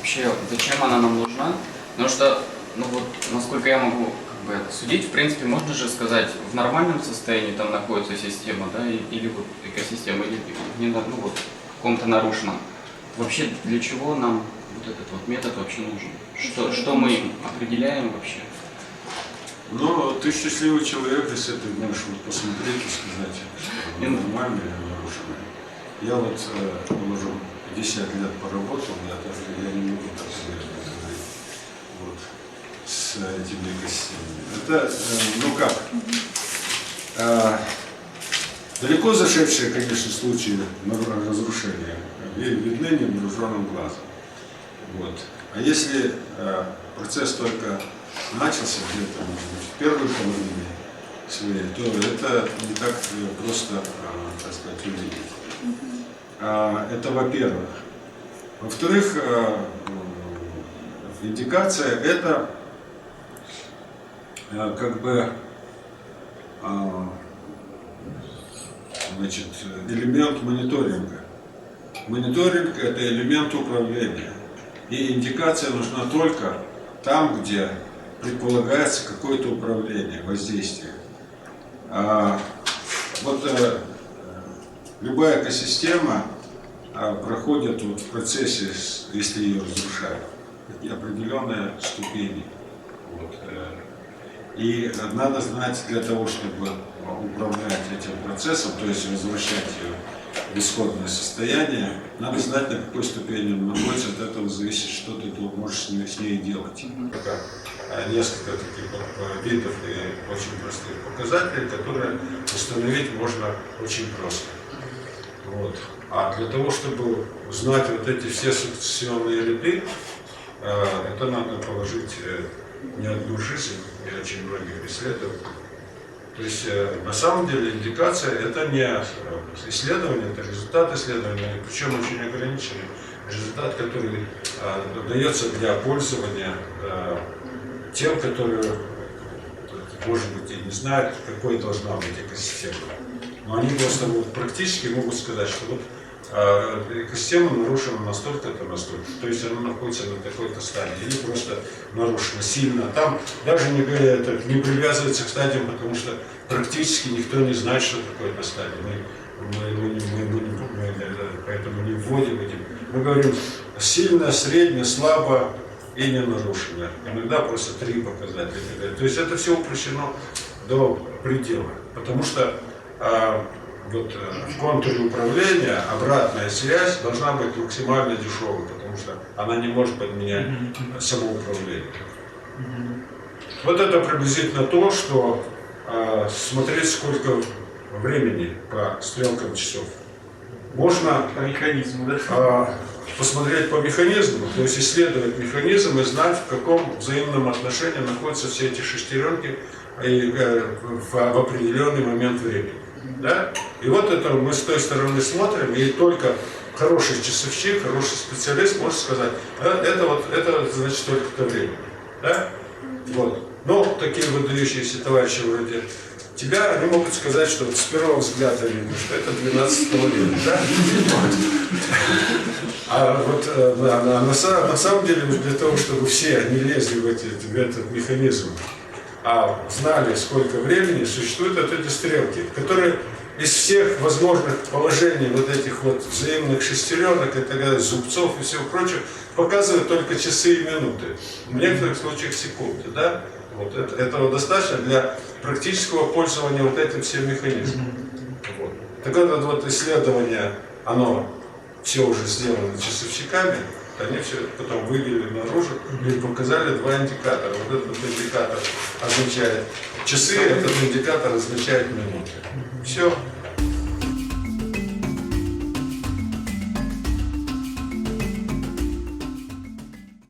вообще, зачем она нам нужна? Потому что, ну вот, насколько я могу это судить, в принципе, можно же сказать, в нормальном состоянии там находится система, да, или вот экосистема, или не, ну вот, в каком-то нарушенном. Вообще, для чего нам вот этот вот метод вообще нужен? Что мы определяем вообще? Но ты счастливый человек, если ты можешь вот посмотреть и сказать, что нормально или нарушено. Я вот, уже 50 лет поработал, я не могу так говорить, вот, с этими экосистемами. Это, ну как, далеко зашедшие, конечно, случаи разрушения видны невооруженным глазом. Вот. А если процесс только начался где-то, может быть, в первой половине своей, то это не так просто, так сказать, увидеть. Это во-первых. Во-вторых, индикация – это как бы значит, элемент мониторинга. Мониторинг – это элемент управления. И индикация нужна только там, где предполагается какое-то управление, воздействие. Вот любая экосистема проходит вот в процессе, если ее разрушают, определенные ступени. Вот. И надо знать для того, чтобы управлять этим процессом, то есть возвращать ее в исходное состояние, надо знать, на какой ступени он находится, от этого зависит, что ты можешь с ней делать. Несколько таких видов и очень простых показателей, которые установить можно очень просто. Вот. А для того, чтобы узнать вот эти все сукцессионные ряды, это надо положить не одну жизнь и очень многих исследований. То есть на самом деле индикация – это не исследование, это результат исследования, причем очень ограниченный результат, который дается для пользования тем, которые, может быть, и не знают, какой должна быть экосистема. Но они просто практически могут сказать, что вот экосистема нарушена настолько-то, настолько. То есть она находится на такой-то стадии, или просто нарушена сильно. Там даже не привязывается к стадиям, потому что практически никто не знает, что такое эта стадия. Мы поэтому не вводим этим. Мы говорим сильно, средне, слабо и не нарушено. Иногда просто 3 показателя. То есть это все упрощено до предела. Потому что вот в контуре управления обратная связь должна быть максимально дешевой, потому что она не может подменять само управление. Вот это приблизительно то, что смотреть, сколько времени по стрелкам часов. Можно по механизму, да? Посмотреть по механизму, то есть исследовать механизм и знать, в каком взаимном отношении находятся все эти шестеренки в определенный момент времени. Да? И вот это мы с той стороны смотрим, и только хороший часовщик, хороший специалист может сказать, это значит столько-то времени. Да? Вот. Но такие выдающиеся товарищи вроде тебя, они могут сказать, что с первого взгляда видно, что это 12 века. Да? А вот на самом деле для того, чтобы все не лезли в этот механизм, а знали, сколько времени, существуют вот эти стрелки, которые из всех возможных положений вот этих вот взаимных шестеренок и так далее, зубцов и всего прочего, показывают только часы и минуты, в некоторых случаях секунды. Да? Вот этого достаточно для практического пользования вот этим всем механизмом. Вот. Так вот исследование, оно все уже сделано часовщиками, они все потом вывели наружу и показали 2 индикатора. Вот этот индикатор означает часы, этот индикатор означает минуты. Все.